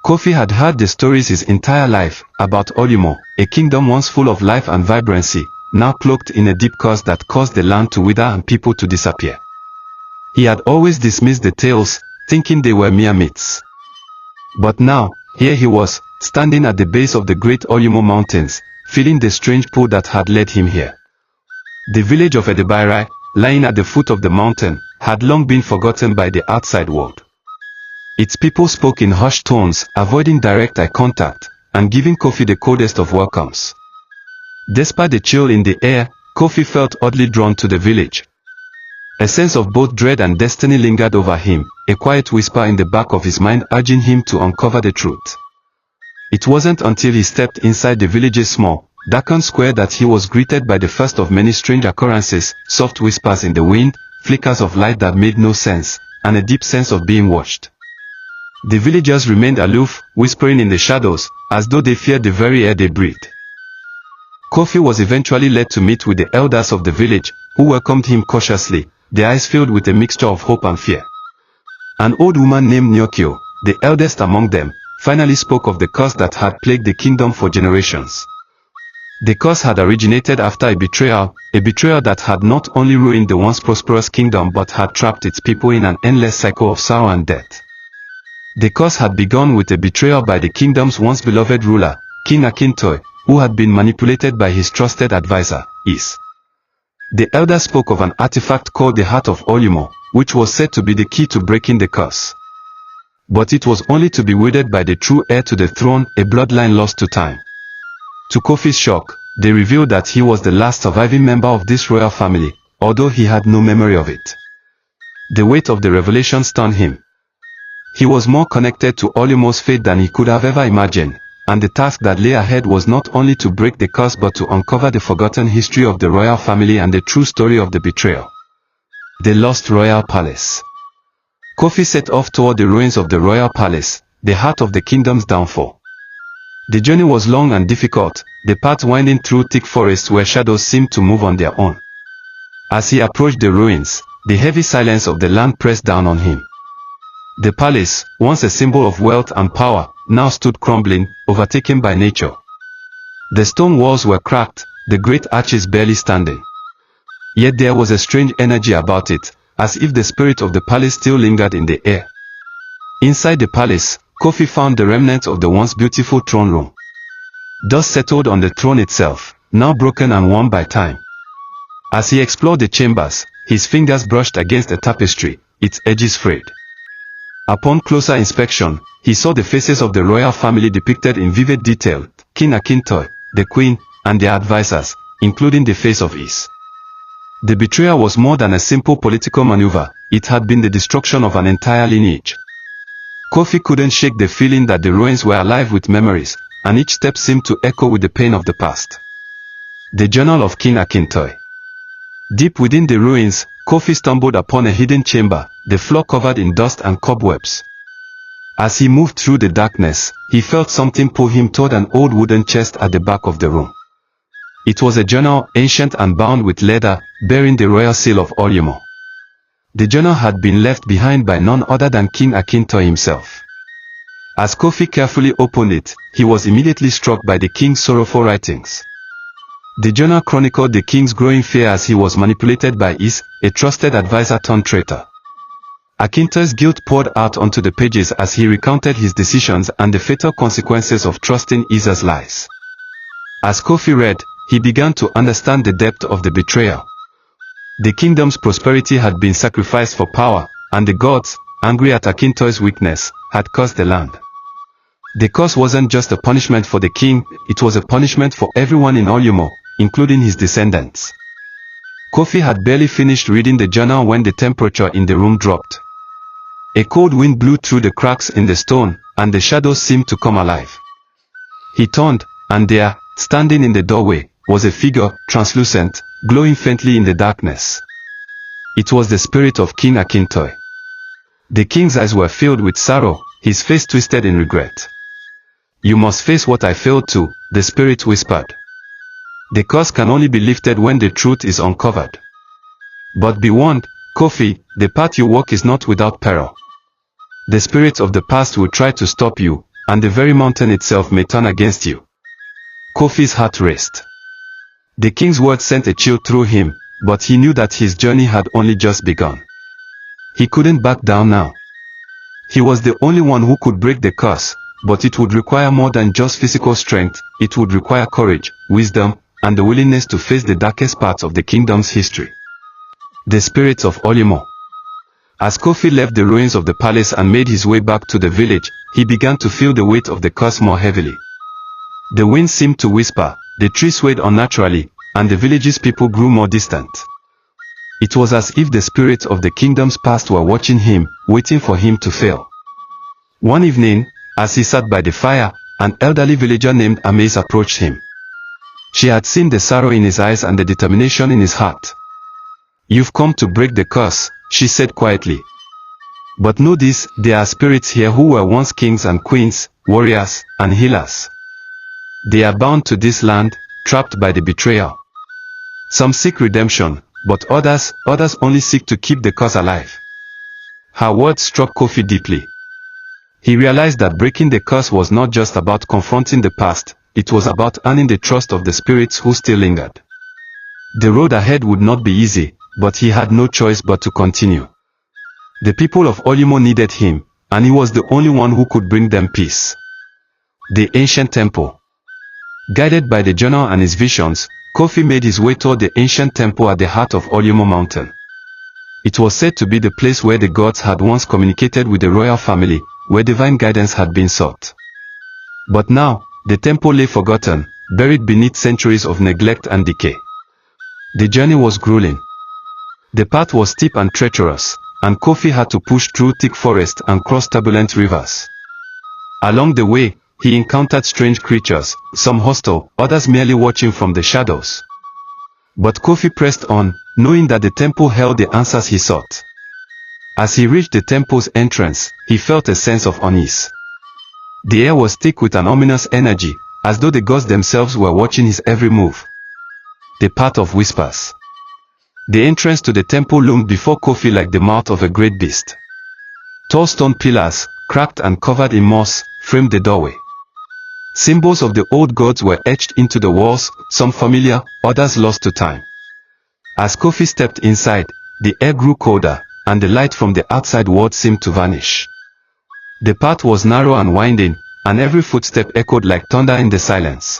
Kofi had heard the stories his entire life about Olumo, a kingdom once full of life and vibrancy, now cloaked in a deep curse that caused the land to wither and people to disappear. He had always dismissed the tales, thinking they were mere myths. But now, here he was, standing at the base of the great Olumo mountains, feeling the strange pull that had led him here. The village of Betrayal, lying at the foot of the mountain, had long been forgotten by the outside world. Its people spoke in hushed tones, avoiding direct eye contact, and giving Kofi the coldest of welcomes. Despite the chill in the air, Kofi felt oddly drawn to the village. A sense of both dread and destiny lingered over him, a quiet whisper in the back of his mind urging him to uncover the truth. It wasn't until he stepped inside the village's small, darkened square that he was greeted by the first of many strange occurrences, soft whispers in the wind, flickers of light that made no sense, and a deep sense of being watched. The villagers remained aloof, whispering in the shadows, as though they feared the very air they breathed. Kofi was eventually led to meet with the elders of the village, who welcomed him cautiously, their eyes filled with a mixture of hope and fear. An old woman named Nyokyo, the eldest among them, finally spoke of the curse that had plagued the kingdom for generations. The curse had originated after a betrayal that had not only ruined the once prosperous kingdom but had trapped its people in an endless cycle of sorrow and death. The curse had begun with a betrayal by the kingdom's once beloved ruler, King Akintoy, who had been manipulated by his trusted advisor, Is. The elder spoke of an artifact called the Heart of Olumo, which was said to be the key to breaking the curse. But it was only to be wielded by the true heir to the throne, a bloodline lost to time. To Kofi's shock, they revealed that he was the last surviving member of this royal family, although he had no memory of it. The weight of the revelation stunned him. He was more connected to Olumo's fate than he could have ever imagined, and the task that lay ahead was not only to break the curse but to uncover the forgotten history of the royal family and the true story of the betrayal. The lost royal palace. Kofi set off toward the ruins of the royal palace, the heart of the kingdom's downfall. The journey was long and difficult, the path winding through thick forests where shadows seemed to move on their own. As he approached the ruins, the heavy silence of the land pressed down on him. The palace, once a symbol of wealth and power, now stood crumbling, overtaken by nature. The stone walls were cracked, the great arches barely standing. Yet there was a strange energy about it, as if the spirit of the palace still lingered in the air. Inside the palace, Kofi found the remnants of the once beautiful throne room. Dust settled on the throne itself, now broken and worn by time. As he explored the chambers, his fingers brushed against a tapestry, its edges frayed. Upon closer inspection, he saw the faces of the royal family depicted in vivid detail, King Akintoy, the queen, and their advisors, including the face of Is. The betrayal was more than a simple political maneuver, it had been the destruction of an entire lineage. Kofi couldn't shake the feeling that the ruins were alive with memories, and each step seemed to echo with the pain of the past. The Journal of King Akintoy. Deep within the ruins, Kofi stumbled upon a hidden chamber, the floor covered in dust and cobwebs. As he moved through the darkness, he felt something pull him toward an old wooden chest at the back of the room. It was a journal, ancient and bound with leather, bearing the royal seal of Olumo. The journal had been left behind by none other than King Akintoy himself. As Kofi carefully opened it, he was immediately struck by the king's sorrowful writings. The journal chronicled the king's growing fear as he was manipulated by Is, a trusted advisor turned traitor. Akintoy's guilt poured out onto the pages as he recounted his decisions and the fatal consequences of trusting Is's lies. As Kofi read, he began to understand the depth of the betrayal. The kingdom's prosperity had been sacrificed for power, and the gods, angry at Akintoy's weakness, had cursed the land. The curse wasn't just a punishment for the king, it was a punishment for everyone in Olumo, including his descendants. Kofi had barely finished reading the journal when the temperature in the room dropped. A cold wind blew through the cracks in the stone, and the shadows seemed to come alive. He turned, and there, standing in the doorway, was a figure, translucent, glowing faintly in the darkness. It was the spirit of King Akintoy. The king's eyes were filled with sorrow, his face twisted in regret. "You must face what I failed to," the spirit whispered. "The curse can only be lifted when the truth is uncovered. But be warned, Kofi, the path you walk is not without peril. The spirits of the past will try to stop you, and the very mountain itself may turn against you. Kofi's heart raced. The king's words sent a chill through him, but he knew that his journey had only just begun. He couldn't back down now. He was the only one who could break the curse, but it would require more than just physical strength. It would require courage, wisdom, and the willingness to face the darkest parts of the kingdom's history. The spirits of Olumo. As Kofi left the ruins of the palace and made his way back to the village, he began to feel the weight of the curse more heavily. The wind seemed to whisper, the trees swayed unnaturally, and the village's people grew more distant. It was as if the spirits of the kingdom's past were watching him, waiting for him to fail. One evening, as he sat by the fire, an elderly villager named Amaze approached him. She had seen the sorrow in his eyes and the determination in his heart. "You've come to break the curse," she said quietly. "But know this, there are spirits here who were once kings and queens, warriors, and healers. They are bound to this land, trapped by the betrayal. Some seek redemption, but others only seek to keep the curse alive." Her words struck Kofi deeply. He realized that breaking the curse was not just about confronting the past, it was about earning the trust of the spirits who still lingered. The road ahead would not be easy, but he had no choice but to continue. The people of Olumo needed him, and he was the only one who could bring them peace. The ancient temple. Guided by the journal and his visions, Kofi made his way toward the ancient temple at the heart of Olumo mountain. It was said to be the place where the gods had once communicated with the royal family, where divine guidance had been sought. But now, the temple lay forgotten, buried beneath centuries of neglect and decay. The journey was grueling. The path was steep and treacherous, and Kofi had to push through thick forest and cross turbulent rivers. Along the way, he encountered strange creatures, some hostile, others merely watching from the shadows. But Kofi pressed on, knowing that the temple held the answers he sought. As he reached the temple's entrance, he felt a sense of unease. The air was thick with an ominous energy, as though the gods themselves were watching his every move. The Path of Whispers. The entrance to the temple loomed before Kofi like the mouth of a great beast. Tall stone pillars, cracked and covered in moss, framed the doorway. Symbols of the old gods were etched into the walls, some familiar, others lost to time. As Kofi stepped inside, the air grew colder, and the light from the outside world seemed to vanish. The path was narrow and winding, and every footstep echoed like thunder in the silence.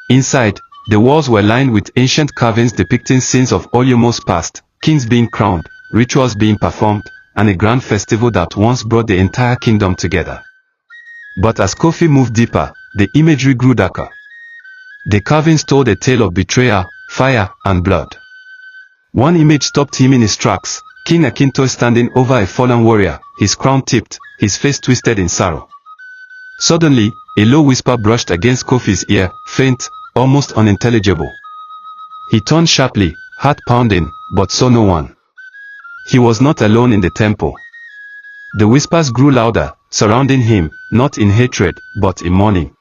Inside, the walls were lined with ancient carvings depicting scenes of Olumo's past, kings being crowned, rituals being performed, and a grand festival that once brought the entire kingdom together. But as Kofi moved deeper, the imagery grew darker. The carvings told a tale of betrayal, fire, and blood. One image stopped him in his tracks, King Akintoy standing over a fallen warrior, his crown tipped, his face twisted in sorrow. Suddenly, a low whisper brushed against Kofi's ear, faint, almost unintelligible. He turned sharply, heart pounding, but saw no one. He was not alone in the temple. The whispers grew louder, surrounding him, not in hatred, but in mourning.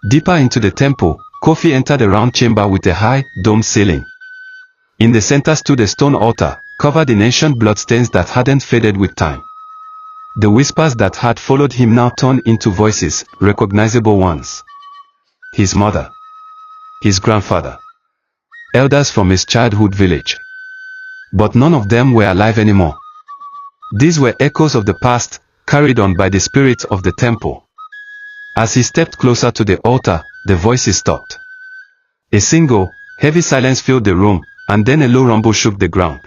Deeper into the temple, Kofi entered a round chamber with a high, domed ceiling. In the center stood a stone altar, covered in ancient bloodstains that hadn't faded with time. The whispers that had followed him now turned into voices, recognizable ones. His mother. His grandfather. Elders from his childhood village. But none of them were alive anymore. These were echoes of the past, carried on by the spirits of the temple. As he stepped closer to the altar, the voices stopped. A single, heavy silence filled the room, and then a low rumble shook the ground.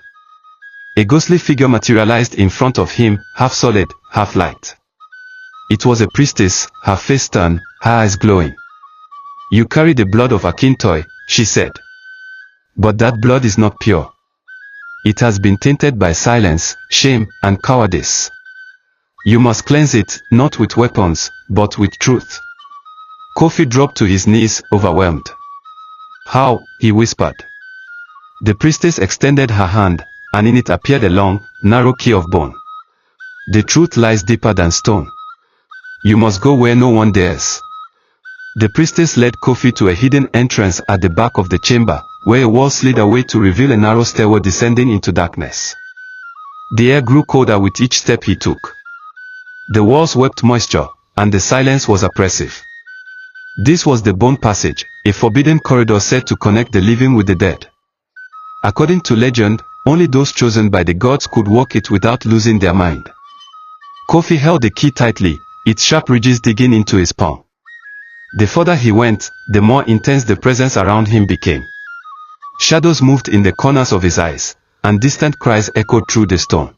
A ghostly figure materialized in front of him, half solid, half light. It was a priestess, her face stern, her eyes glowing. "You carry the blood of Akintoy," she said. "But that blood is not pure. It has been tainted by silence, shame, and cowardice. You must cleanse it, not with weapons, but with truth." Kofi dropped to his knees, overwhelmed. "How?" he whispered. The priestess extended her hand, and in it appeared a long, narrow key of bone. "The truth lies deeper than stone. You must go where no one dares." The priestess led Kofi to a hidden entrance at the back of the chamber, where a wall slid away to reveal a narrow stairway descending into darkness. The air grew colder with each step he took. The walls wept moisture, and the silence was oppressive. This was the bone passage, a forbidden corridor said to connect the living with the dead. According to legend, only those chosen by the gods could walk it without losing their mind. Kofi held the key tightly, its sharp ridges digging into his palm. The further he went, the more intense the presence around him became. Shadows moved in the corners of his eyes, and distant cries echoed through the stone.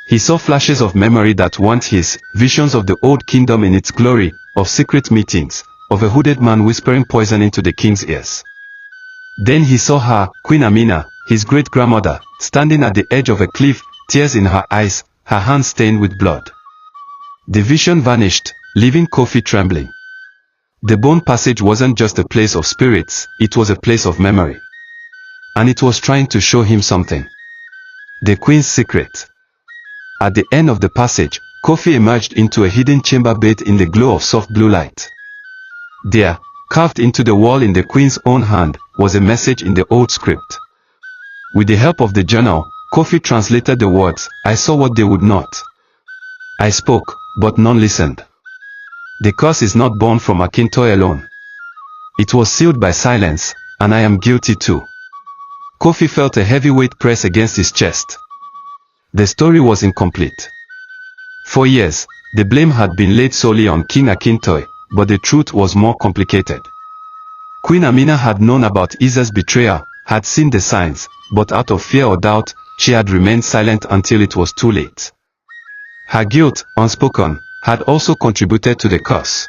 He saw flashes of memory that weren't his, visions of the old kingdom in its glory, of secret meetings, of a hooded man whispering poison into the king's ears. Then he saw her, Queen Amina, his great-grandmother, standing at the edge of a cliff, tears in her eyes, her hands stained with blood. The vision vanished, leaving Kofi trembling. The bone passage wasn't just a place of spirits, it was a place of memory. And it was trying to show him something. The queen's secret. At the end of the passage, Kofi emerged into a hidden chamber bathed in the glow of soft blue light. There, carved into the wall in the queen's own hand, was a message in the old script. With the help of the journal, Kofi translated the words, "I saw what they would not. I spoke, but none listened. The curse is not born from Akintoy alone. It was sealed by silence, and I am guilty too." Kofi felt a heavy weight press against his chest. The story was incomplete. For years, the blame had been laid solely on King Akintoy, but the truth was more complicated. Queen Amina had known about Isa's betrayal, had seen the signs, but out of fear or doubt, she had remained silent until it was too late. Her guilt, unspoken, had also contributed to the curse.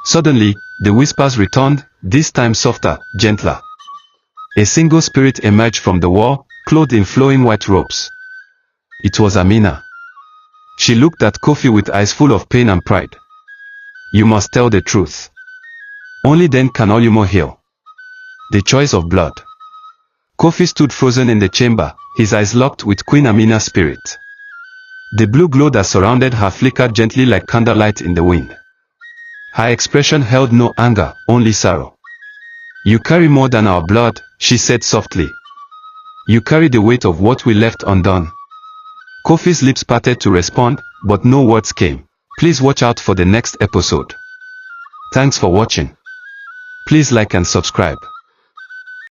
Suddenly, the whispers returned, this time softer, gentler. A single spirit emerged from the wall, clothed in flowing white robes. It was Amina. She looked at Kofi with eyes full of pain and pride. "You must tell the truth. Only then can Olumo heal." The choice of blood. Kofi stood frozen in the chamber, his eyes locked with Queen Amina's spirit. The blue glow that surrounded her flickered gently like candlelight in the wind. Her expression held no anger, only sorrow. "You carry more than our blood," she said softly. "You carry the weight of what we left undone." Kofi's lips parted to respond, but no words came. Please watch out for the next episode. Thanks for watching. Please like and subscribe.